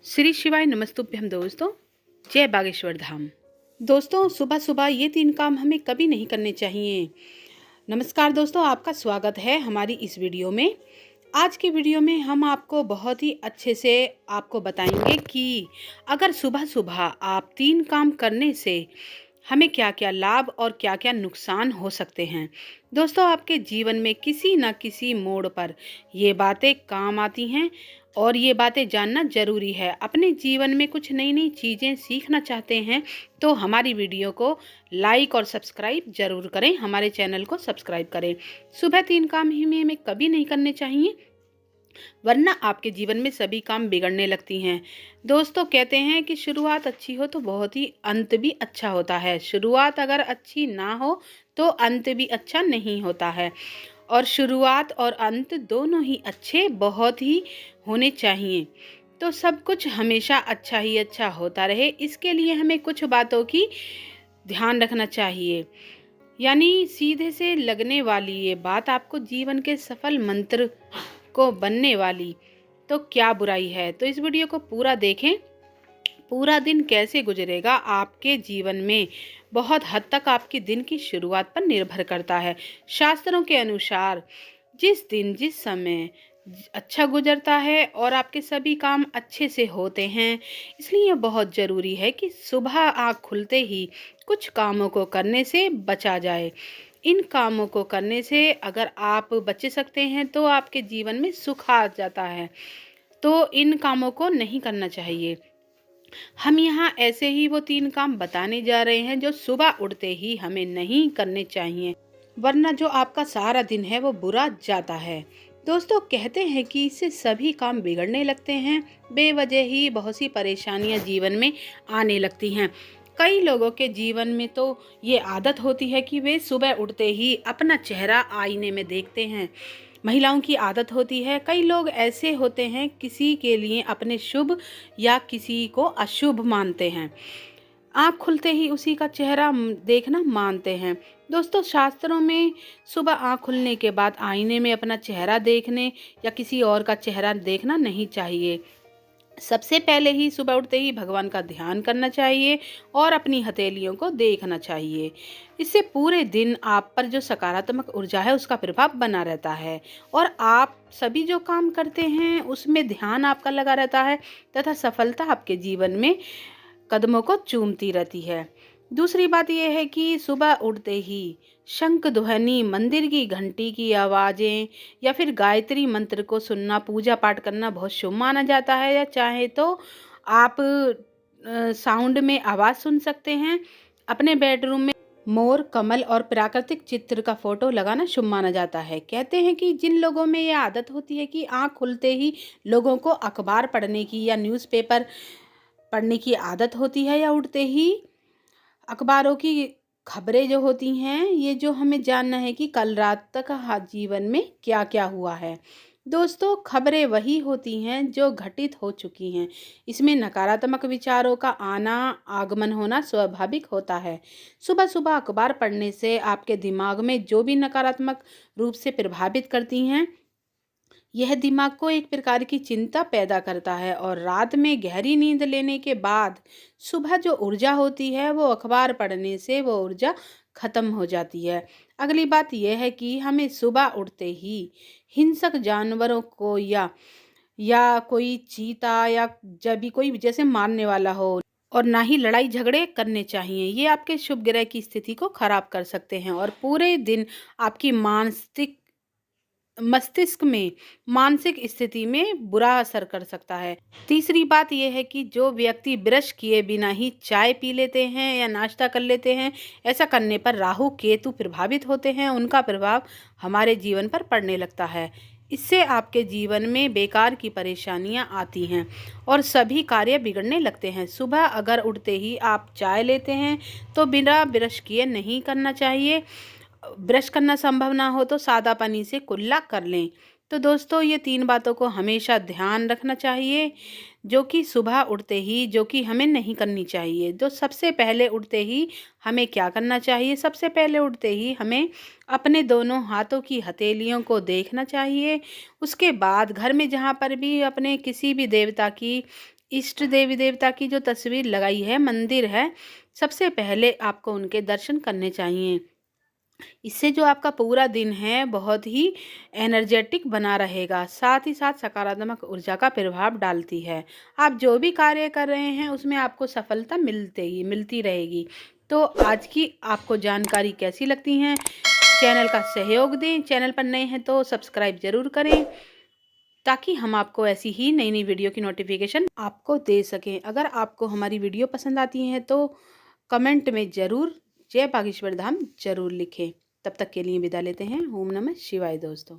श्री शिवाय नमस्तुभ्यम दोस्तों। जय बागेश्वर धाम। दोस्तों, सुबह सुबह ये 3 काम हमें कभी नहीं करने चाहिए। नमस्कार दोस्तों, आपका स्वागत है हमारी इस वीडियो में। आज की वीडियो में हम आपको बहुत ही अच्छे से आपको बताएंगे कि अगर सुबह सुबह आप 3 काम करने से हमें क्या क्या लाभ और क्या क्या नुकसान हो सकते हैं। दोस्तों, आपके जीवन में किसी न किसी मोड़ पर ये बातें काम आती हैं और ये बातें जानना ज़रूरी है। अपने जीवन में कुछ नई नई चीज़ें सीखना चाहते हैं तो हमारी वीडियो को लाइक और सब्सक्राइब ज़रूर करें, हमारे चैनल को सब्सक्राइब करें। सुबह 3 काम ही हमें कभी नहीं करने चाहिए, वरना आपके जीवन में सभी काम बिगड़ने लगती हैं। दोस्तों, कहते हैं कि शुरुआत अच्छी हो तो बहुत ही अंत भी अच्छा होता है। शुरुआत अगर अच्छी ना हो तो अंत भी अच्छा नहीं होता है, और शुरुआत और अंत दोनों ही अच्छे बहुत ही होने चाहिए। तो सब कुछ हमेशा अच्छा ही अच्छा होता रहे, इसके लिए हमें कुछ बातों की ध्यान रखना चाहिए। यानी सीधे से लगने वाली ये बात आपको जीवन के सफल मंत्र को बनने वाली, तो क्या बुराई है। तो इस वीडियो को पूरा देखें। पूरा दिन कैसे गुजरेगा आपके जीवन में बहुत हद तक आपके दिन की शुरुआत पर निर्भर करता है। शास्त्रों के अनुसार जिस दिन जिस समय अच्छा गुजरता है और आपके सभी काम अच्छे से होते हैं, इसलिए बहुत ज़रूरी है कि सुबह आँख खुलते ही कुछ कामों को करने से बचा जाए। इन कामों को करने से अगर आप बच सकते हैं तो आपके जीवन में सुख आ जाता है, तो इन कामों को नहीं करना चाहिए। हम यहाँ ऐसे ही वो 3 काम बताने जा रहे हैं जो सुबह उठते ही हमें नहीं करने चाहिए, वरना जो आपका सारा दिन है वो बुरा जाता है। दोस्तों, कहते हैं कि इससे सभी काम बिगड़ने लगते हैं, बेवजह ही बहुत सी परेशानियां जीवन में आने लगती हैं। कई लोगों के जीवन में तो ये आदत होती है कि वे सुबह उठते ही अपना चेहरा आईने में देखते हैं। महिलाओं की आदत होती है। कई लोग ऐसे होते हैं किसी के लिए अपने शुभ या किसी को अशुभ मानते हैं, आँख खुलते ही उसी का चेहरा देखना मानते हैं। दोस्तों, शास्त्रों में सुबह आँख खुलने के बाद आईने में अपना चेहरा देखने या किसी और का चेहरा देखना नहीं चाहिए। सबसे पहले ही सुबह उठते ही भगवान का ध्यान करना चाहिए और अपनी हथेलियों को देखना चाहिए। इससे पूरे दिन आप पर जो सकारात्मक ऊर्जा है उसका प्रभाव बना रहता है और आप सभी जो काम करते हैं उसमें ध्यान आपका लगा रहता है तथा सफलता आपके जीवन में कदमों को चूमती रहती है। दूसरी बात यह है कि सुबह उठते ही शंख ध्वनि, मंदिर की घंटी की आवाज़ें या फिर गायत्री मंत्र को सुनना, पूजा पाठ करना बहुत शुभ माना जाता है। या चाहे तो आप साउंड में आवाज़ सुन सकते हैं। अपने बेडरूम में मोर, कमल और प्राकृतिक चित्र का फोटो लगाना शुभ माना जाता है। कहते हैं कि जिन लोगों में ये आदत होती है कि आँख खुलते ही लोगों को अखबार पढ़ने की या न्यूज़पेपर पढ़ने की आदत होती है, या उठते ही अखबारों की खबरें जो होती हैं, ये जो हमें जानना है कि कल रात तक जीवन में क्या क्या हुआ है। दोस्तों, खबरें वही होती हैं जो घटित हो चुकी हैं। इसमें नकारात्मक विचारों का आना, आगमन होना स्वाभाविक होता है। सुबह सुबह अखबार पढ़ने से आपके दिमाग में जो भी नकारात्मक रूप से प्रभावित करती हैं, यह दिमाग को एक प्रकार की चिंता पैदा करता है और रात में गहरी नींद लेने के बाद सुबह जो ऊर्जा होती है वो अखबार पढ़ने से वो ऊर्जा खत्म हो जाती है। अगली बात यह है कि हमें सुबह उठते ही हिंसक जानवरों को या कोई चीता या जब भी कोई जैसे मारने वाला हो, और ना ही लड़ाई झगड़े करने चाहिए। ये आपके शुभ ग्रह की स्थिति को खराब कर सकते हैं और पूरे दिन आपकी मस्तिष्क में मानसिक स्थिति में बुरा असर कर सकता है। तीसरी बात यह है कि जो व्यक्ति ब्रश किए बिना ही चाय पी लेते हैं या नाश्ता कर लेते हैं, ऐसा करने पर राहु केतु प्रभावित होते हैं, उनका प्रभाव हमारे जीवन पर पड़ने लगता है। इससे आपके जीवन में बेकार की परेशानियां आती हैं और सभी कार्य बिगड़ने लगते हैं। सुबह अगर उठते ही आप चाय लेते हैं तो बिना ब्रश किए नहीं करना चाहिए। ब्रश करना संभव ना हो तो सादा पानी से कुल्ला कर लें। तो दोस्तों, ये 3 बातों को हमेशा ध्यान रखना चाहिए जो कि सुबह उठते ही जो कि हमें नहीं करनी चाहिए। तो सबसे पहले उठते ही हमें क्या करना चाहिए? सबसे पहले उठते ही हमें अपने दोनों हाथों की हथेलियों को देखना चाहिए। उसके बाद घर में जहाँ पर भी अपने किसी भी देवता की इष्ट देवी देवता की जो तस्वीर लगाई है, मंदिर है, सबसे पहले आपको उनके दर्शन करने चाहिए। इससे जो आपका पूरा दिन है बहुत ही एनर्जेटिक बना रहेगा, साथ ही साथ सकारात्मक ऊर्जा का प्रभाव डालती है। आप जो भी कार्य कर रहे हैं उसमें आपको सफलता मिलती रहेगी। तो आज की आपको जानकारी कैसी लगती हैं? चैनल का सहयोग दें, चैनल पर नए हैं तो सब्सक्राइब ज़रूर करें, ताकि हम आपको ऐसी ही नई नई वीडियो की नोटिफिकेशन आपको दे सकें। अगर आपको हमारी वीडियो पसंद आती है तो कमेंट में ज़रूर जय बागेश्वर धाम ज़रूर लिखें। तब तक के लिए विदा लेते हैं। ओम नमः शिवाय दोस्तों।